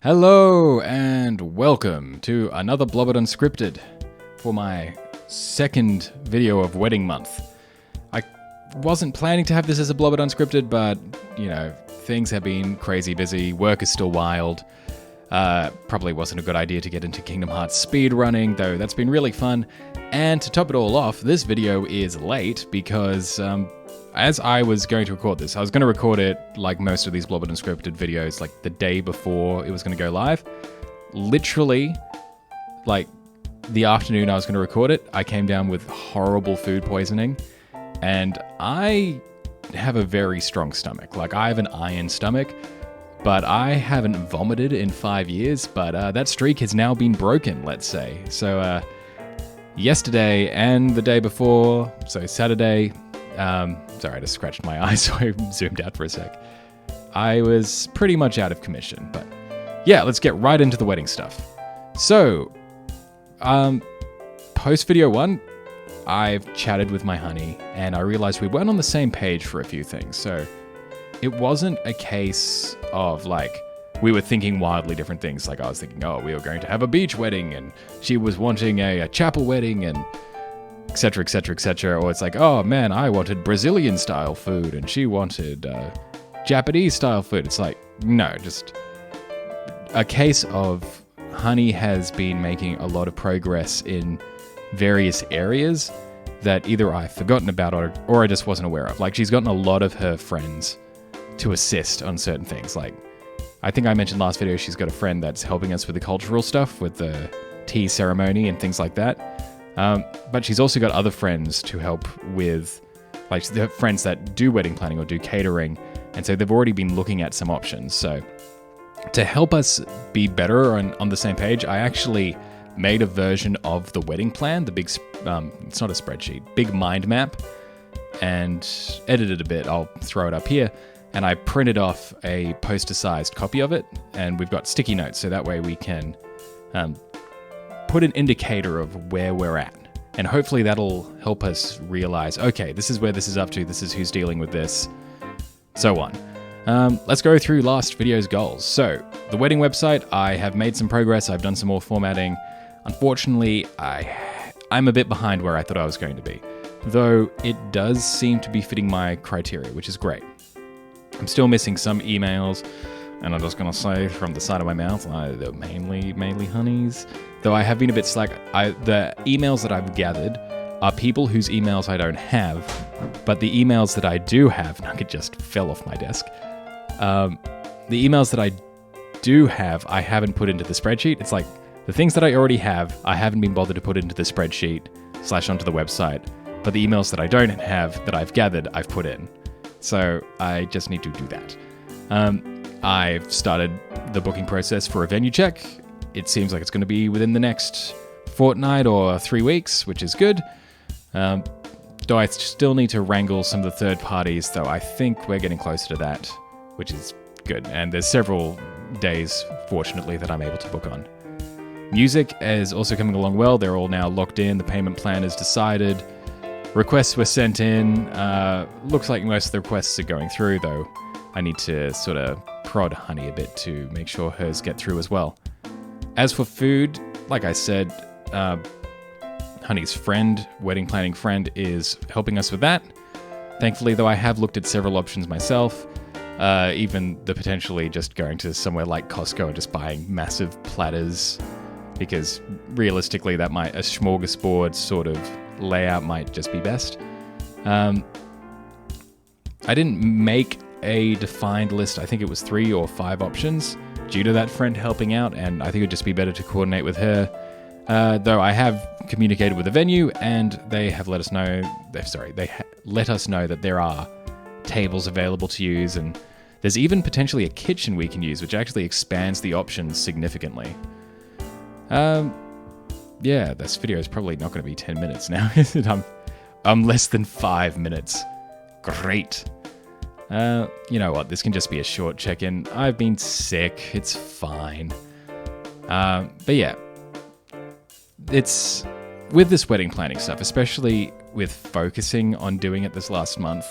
Hello and welcome to another Blobbert Unscripted for my second video of wedding month. I wasn't planning to have this as a Blobbert Unscripted, but, things have been crazy busy, work is still wild. Probably wasn't a good idea to get into Kingdom Hearts speedrunning, though that's been really fun. And to top it all off, this video is late because as I was going to record this, I was going to record it like most of these Blobbert Unscripted videos, like the day before it was going to go live. Literally, like the afternoon I was going to record it, I came down with horrible food poisoning, and I have a very strong stomach. Like, I have an iron stomach, but I haven't vomited in 5 years, but that streak has now been broken, let's say. So yesterday and the day before, so Saturday, sorry, I just scratched my eye, so I zoomed out for a sec. I was pretty much out of commission, but yeah, let's get right into the wedding stuff. So, post video one, I've chatted with my honey, and I realized we weren't on the same page for a few things. So, it wasn't a case of like, we were thinking wildly different things. Like, I was thinking, oh, we were going to have a beach wedding, and she was wanting a chapel wedding, and etc, etc, etc. Or it's like, oh man, I wanted Brazilian style food and she wanted Japanese style food. It's like, no, just a case of honey has been making a lot of progress in various areas that either I've forgotten about or I just wasn't aware of. Like, she's gotten a lot of her friends to assist on certain things. Like, I think I mentioned last video, she's got a friend that's helping us with the cultural stuff, with the tea ceremony and things like that. But she's also got other friends to help with, like, the friends that do wedding planning or do catering, and so they've already been looking at some options. So to help us be better on the same page, I actually made a version of the wedding plan, the big, it's not a spreadsheet, big mind map, and edited a bit. I'll throw it up here. And I printed off a poster-sized copy of it, and we've got sticky notes, so that way we can put an indicator of where we're at. And hopefully that'll help us realize, okay, this is where this is up to, this is who's dealing with this, so on. Let's go through last video's goals. So, the wedding website, I have made some progress, I've done some more formatting. Unfortunately, I'm a bit behind where I thought I was going to be, though it does seem to be fitting my criteria, which is great. I'm still missing some emails, and I'm just going to say from the side of my mouth, they're mainly honeys. Though I have been a bit slack. The emails that I've gathered are people whose emails I don't have, but the emails that I do have, it just fell off my desk. The emails that I do have, I haven't put into the spreadsheet. It's like, the things that I already have, I haven't been bothered to put into the spreadsheet / onto the website, but the emails that I don't have, that I've gathered, I've put in. So I just need to do that. I've started the booking process for a venue check. It seems like it's going to be within the next fortnight or 3 weeks, which is good. Though I still need to wrangle some of the third parties, though I think we're getting closer to that, which is good. And there's several days, fortunately, that I'm able to book on. Music is also coming along well. They're all now locked in. The payment plan is decided. Requests were sent in. Looks like most of the requests are going through, though I need to sort of prod Honey a bit to make sure hers get through as well. As for food, like I said, Honey's friend, wedding planning friend, is helping us with that. Thankfully, though, I have looked at several options myself, even the potentially just going to somewhere like Costco and just buying massive platters, because realistically, a smorgasbord sort of layout might just be best. I didn't make a defined list. I think it was 3 or 5 options due to that friend helping out, and I think it would just be better to coordinate with her. Though I have communicated with the venue, and they have let us know. Let us know that there are tables available to use, and there's even potentially a kitchen we can use, which actually expands the options significantly. Yeah, this video is probably not going to be 10 minutes now, is it? I'm less than 5 minutes. Great. You know what? This can just be a short check-in. I've been sick. It's fine. But yeah, it's with this wedding planning stuff, especially with focusing on doing it this last month,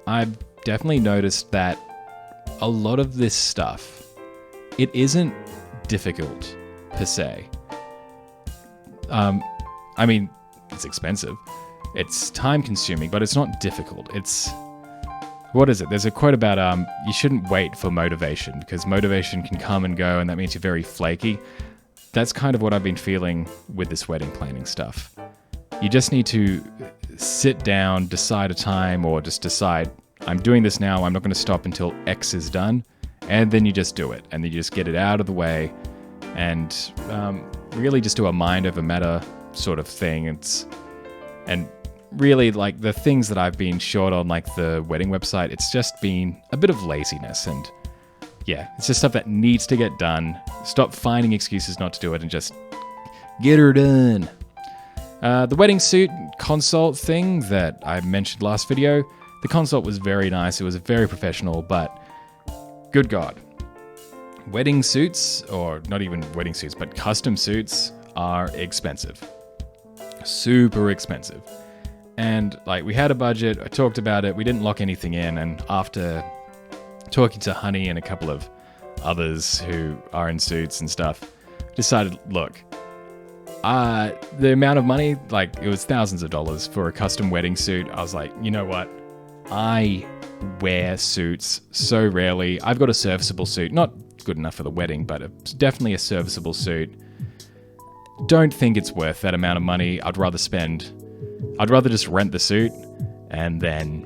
I've definitely noticed that a lot of this stuff it isn't difficult per se. I mean, it's expensive. It's time consuming, but it's not difficult. What is it? There's a quote about you shouldn't wait for motivation because motivation can come and go, and that means you're very flaky. That's kind of what I've been feeling with this wedding planning stuff. You just need to sit down, decide a time, or just decide, I'm doing this now, I'm not going to stop until X is done, and then you just do it, and then you just get it out of the way, and really just do a mind over matter sort of thing. And really, like, the things that I've been short on, like the wedding website, it's just been a bit of laziness, and yeah, it's just stuff that needs to get done. Stop finding excuses not to do it and just get her done. The wedding suit consult thing that I mentioned last video, the consult was very nice. It was very professional, but good God. Wedding suits, or not even wedding suits, but custom suits are expensive. Super expensive. And like, we had a budget, I talked about it, we didn't lock anything in, and after talking to Honey and a couple of others who are in suits and stuff, decided, look, the amount of money, like, it was thousands of dollars for a custom wedding suit. I was like, you know what? I wear suits so rarely. I've got a serviceable suit, not good enough for the wedding, but it's definitely a serviceable suit. Don't think it's worth that amount of money. I'd rather just rent the suit, and then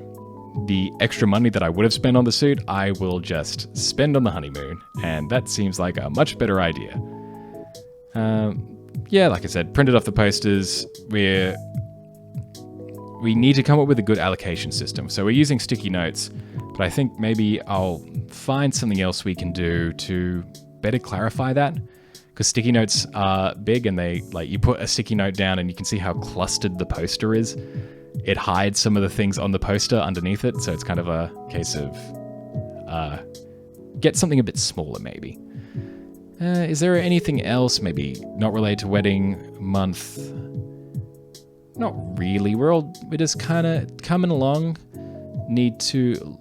the extra money that I would have spent on the suit, I will just spend on the honeymoon, and that seems like a much better idea. Yeah, like I said, printed off the posters. We need to come up with a good allocation system. So we're using sticky notes, but I think maybe I'll find something else we can do to better clarify that. Because sticky notes are big, and they, like, you put a sticky note down and you can see how clustered the poster is. It hides some of the things on the poster underneath it, so it's kind of a case of get something a bit smaller maybe. Is there anything else maybe not related to wedding month? Not really. We're just kind of coming along. Need to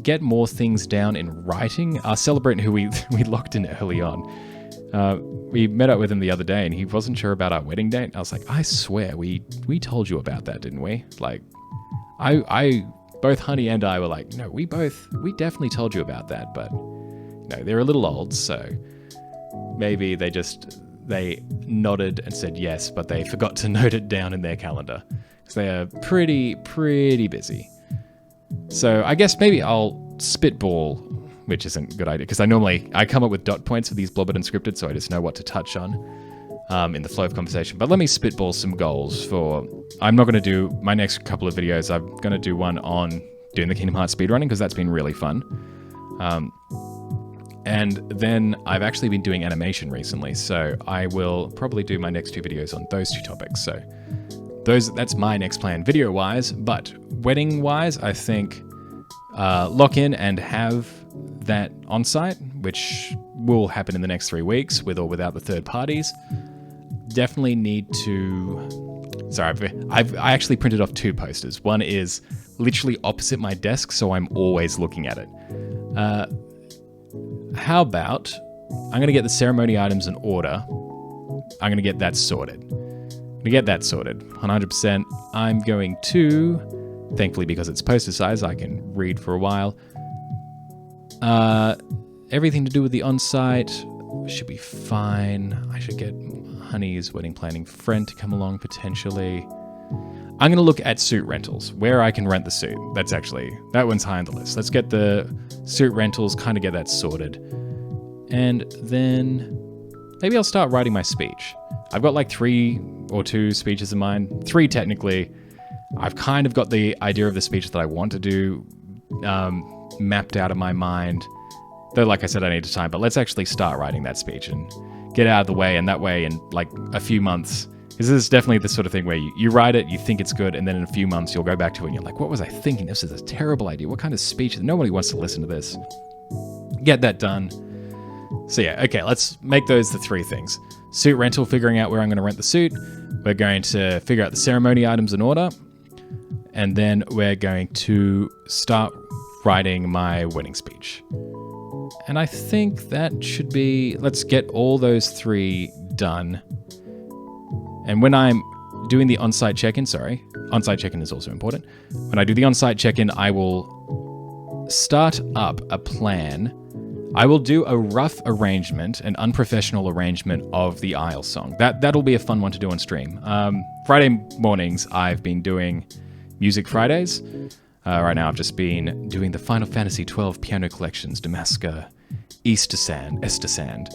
get more things down in writing. Our celebrant, who we locked in early on, we met up with him the other day, and he wasn't sure about our wedding date. I was like, I swear we told you about that, didn't we? Like, I both Honey and I were like, no, we definitely told you about that, but no, they're a little old, so maybe they nodded and said yes, but they forgot to note it down in their calendar because they are pretty busy. So I guess maybe I'll spitball, which isn't a good idea, because I come up with dot points for these Blobbert Unscripted, so I just know what to touch on in the flow of conversation. But let me spitball some goals for... I'm not going to do my next couple of videos. I'm going to do one on doing the Kingdom Hearts speedrunning, because that's been really fun. And then I've actually been doing animation recently, so I will probably do my next two videos on those two topics. So that's my next plan video-wise, but wedding-wise, I think lock in and have that on-site, which will happen in the next 3 weeks, with or without the third parties. Definitely need to... Sorry, I actually printed off 2 posters. One is literally opposite my desk, so I'm always looking at it. How about I'm going to get the ceremony items in order. I'm going to get that sorted. 100%. I'm going to, thankfully because it's poster size, I can read for a while. Everything to do with the on-site should be fine. I should get Honey's wedding planning friend to come along potentially. I'm going to look at suit rentals, where I can rent the suit. That one's high on the list. Let's get the suit rentals, kind of get that sorted. And then maybe I'll start writing my speech. I've got like 3 or 2 speeches in mind. 3 technically. I've kind of got the idea of the speech that I want to do mapped out of my mind. Though, like I said, I need time, but let's actually start writing that speech and get out of the way, and that way in like a few months... Because this is definitely the sort of thing where you write it, you think it's good, and then in a few months you'll go back to it and you're like, what was I thinking? This is a terrible idea. What kind of speech? Nobody wants to listen to this. Get that done. So yeah, okay, let's make those the 3 things. Suit rental, figuring out where I'm going to rent the suit. We're going to figure out the ceremony items in order. And then we're going to start writing my wedding speech. And I think that should be... Let's get all those 3 done. And when I'm doing the on-site check-in, on-site check-in is also important. When I do the on-site check-in, I will start up a plan. I will do a rough arrangement, an unprofessional arrangement of the Isle song. That'll be a fun one to do on stream. Friday mornings, I've been doing Music Fridays. Right now, I've just been doing the Final Fantasy XII piano collections, Damaska, Estasand.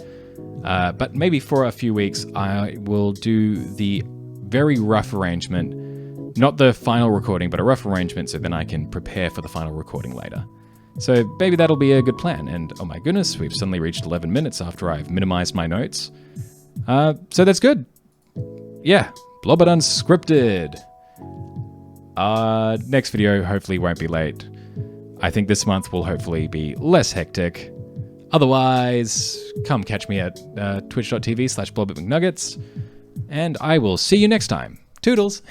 But maybe for a few weeks, I will do the very rough arrangement, not the final recording, but a rough arrangement so then I can prepare for the final recording later. So maybe that'll be a good plan. And oh my goodness, we've suddenly reached 11 minutes after I've minimized my notes. So that's good. Yeah, Blobbert Unscripted. Next video hopefully won't be late. I think this month will hopefully be less hectic. Otherwise, come catch me at twitch.tv/blobbertmcnuggets. And I will see you next time. Toodles!